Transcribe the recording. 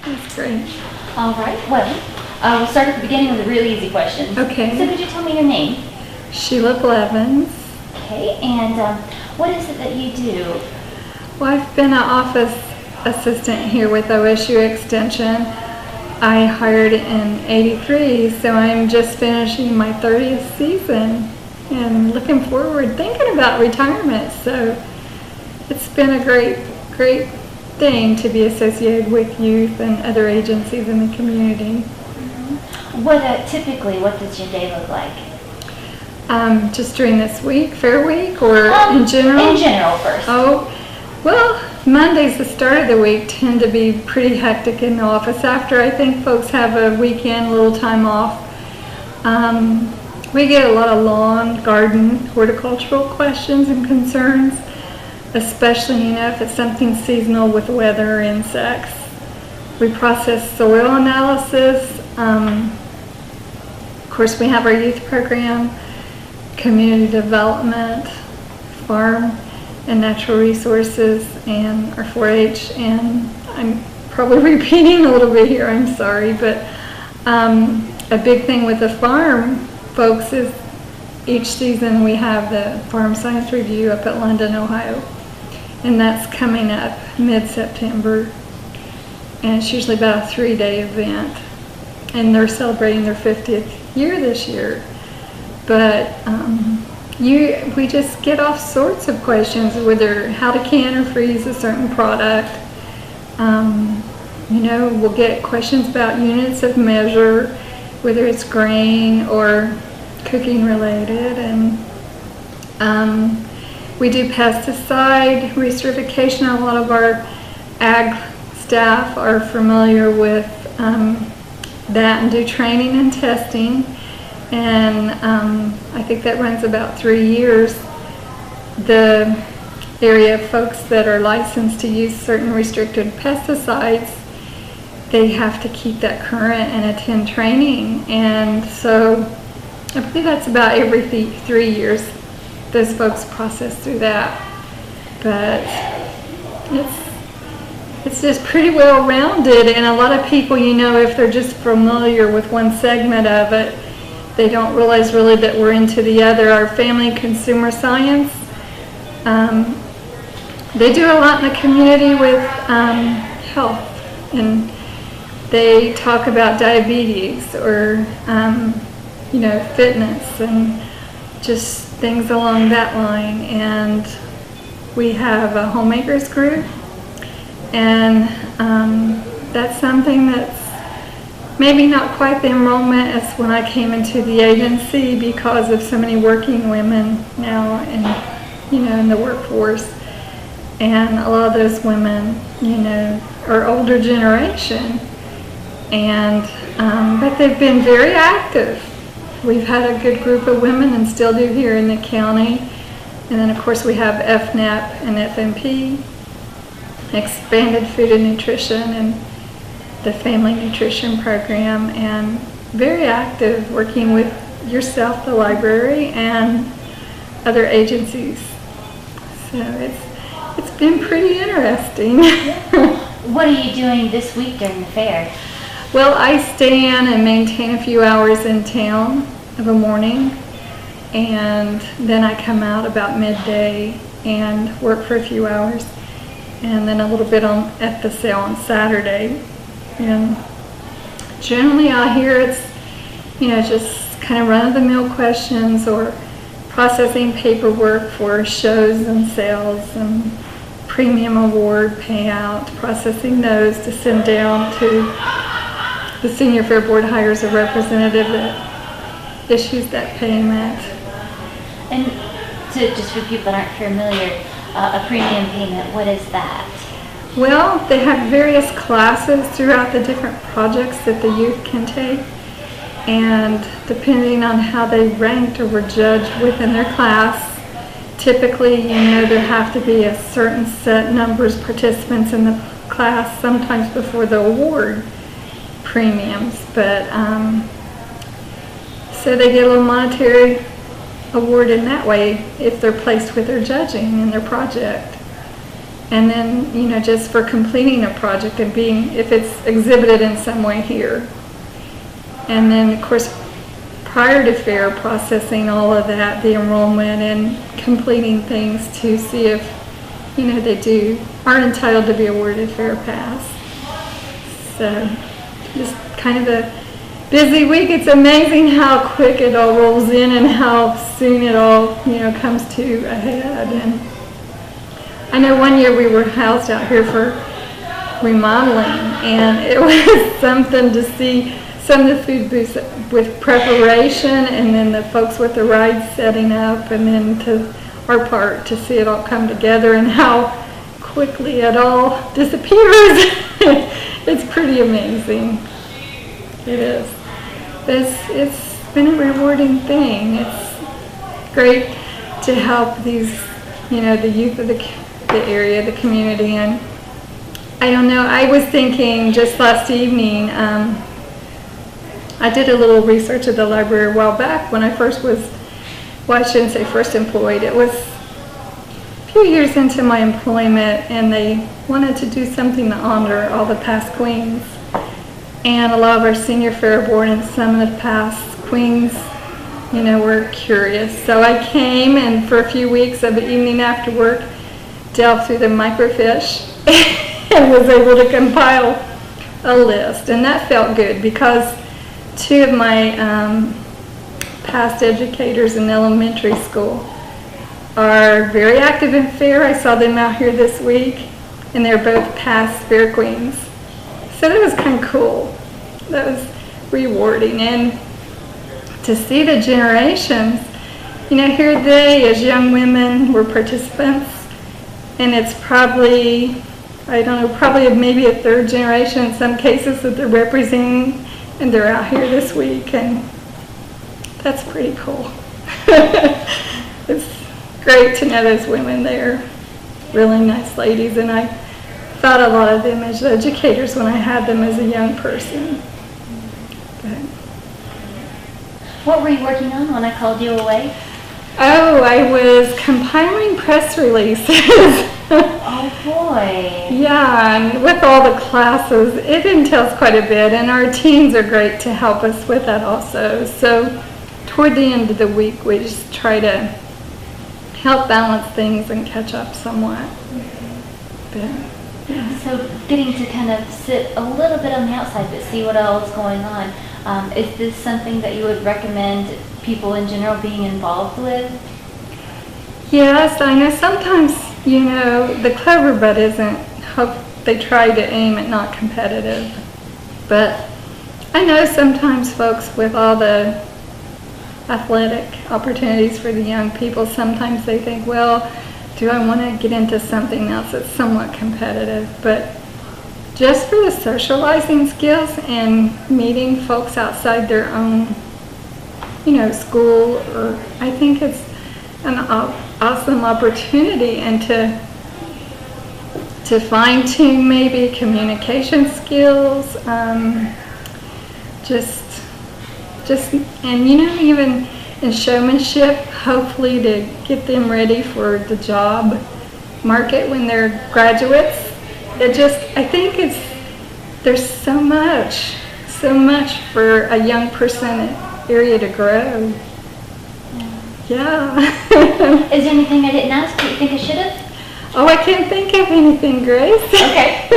That's great. All right. Well, we'll start at the beginning with a really easy question. Okay. So could you tell me your name? Sheila Blevins. Okay. And what is it that you do? Well, I've been an office assistant here with OSU Extension. I hired in '83, so I'm just finishing my 30th season and looking forward, thinking about retirement. So it's been a great thing to be associated with youth and other agencies in the community. Typically, what does your day look like? Just during this week, Fair Week, or in general? In general first. Oh, well, Mondays, the start of the week, tend to be pretty hectic in the office. After I think folks have a weekend, little time off. We get a lot of lawn, garden, horticultural questions and concerns, especially, if it's something seasonal with weather or insects. We process soil analysis. Of course, we have our youth program, community development, farm and natural resources, and our 4-H, and I'm probably repeating a little bit here, I'm sorry, but a big thing with the farm folks is each season we have the Farm Science Review up at London, Ohio, and that's coming up mid-September, and it's usually about a 3-day event, and they're celebrating their 50th year this year. But we just get all sorts of questions, whether how to can or freeze a certain product. We'll get questions about units of measure, whether it's grain or cooking related, and we do pesticide recertification. A lot of our ag staff are familiar with that and do training and testing, and I think that runs about 3 years. The area of folks that are licensed to use certain restricted pesticides, they have to keep that current and attend training, and so I believe that's about every 3 years those folks process through that. But it's just pretty well rounded, and a lot of people, if they're just familiar with one segment of it, they don't realize really that we're into the other. Our family consumer science, they do a lot in the community with health, and they talk about diabetes or fitness and just things along that line. And we have a homemakers group, and that's something that's maybe not quite the enrollment as when I came into the agency, because of so many working women now in the workforce, and a lot of those women are older generation, and but they've been very active. We've had a good group of women and still do here in the county. And then of course we have FNAP and FMP, expanded food and nutrition, and the family nutrition program, and very active working with yourself, the library, and other agencies. So it's been pretty interesting. What are you doing this week during the fair? Well, I stay in and maintain a few hours in town of a morning, and then I come out about midday and work for a few hours, and then a little bit at the sale on Saturday. And generally out here it's just kind of run-of-the-mill questions or processing paperwork for shows and sales and premium award payout, processing those to send down to the Senior Fair Board. Hires a representative that issues that payment. And just for people that aren't familiar, a premium payment, what is that? Well, they have various classes throughout the different projects that the youth can take, and depending on how they ranked or were judged within their class, typically there have to be a certain set numbers of participants in the class, sometimes before the award premiums, but so they get a little monetary award in that way if they're placed with their judging in their project. And then, you know, just for completing a project and being, if it's exhibited in some way here. And then, of course, prior to fair, processing all of that, the enrollment and completing things to see if, you know, they are entitled to be awarded fair pass. So, just kind of a busy week. It's amazing how quick it all rolls in and how soon it all, you know, comes to a head. And I know one year we were housed out here for remodeling, and it was something to see some of the food booths with preparation, and then the folks with the rides setting up, and then to our part to see it all come together and how quickly it all disappears. It's pretty amazing. It is. It's been a rewarding thing. It's great to help these, you know, the youth of the area, the community. And I don't know, I was thinking just last evening, I did a little research at the library a while back when I first was, well, I shouldn't say first employed. It was a few years into my employment, and they wanted to do something to honor all the past queens. And a lot of our senior fair board and some of the past queens, you know, were curious. So I came, and for a few weeks of the evening after work, delved through the microfiche and was able to compile a list. And that felt good because two of my past educators in elementary school are very active in fair. I saw them out here this week, and they're both past fair queens. So that was kind of cool. That was rewarding. And to see the generations, you know, here they, as young women, were participants. And it's probably, I don't know, probably maybe a third generation in some cases that they're representing, and they're out here this week, and that's pretty cool. It's great to know those women. They're really nice ladies, and I thought a lot of them as educators when I had them as a young person. But, What were you working on when I called you away? oh, I was compiling press releases. Oh boy. Yeah, and with all the classes, it entails quite a bit, and our teams are great to help us with that also. So toward the end of the week, we just try to help balance things and catch up somewhat. But, yeah. So getting to kind of sit a little bit on the outside but see what else is going on. Is this something that you would recommend people in general being involved with? Yes, I know sometimes, you know, the clever but isn't, they try to aim at not competitive. But I know sometimes folks with all the athletic opportunities for the young people, sometimes they think, well, do I want to get into something else that's somewhat competitive? But just for the socializing skills and meeting folks outside their own, you know, school, or I think it's an awesome opportunity, and to fine-tune maybe communication skills, just and, you know, even in showmanship, hopefully to get them ready for the job market when they're graduates. I think there's so much for a young person area to grow. Yeah. Is there anything I didn't ask that you think I should have? Oh, I can't think of anything, Grace. Okay.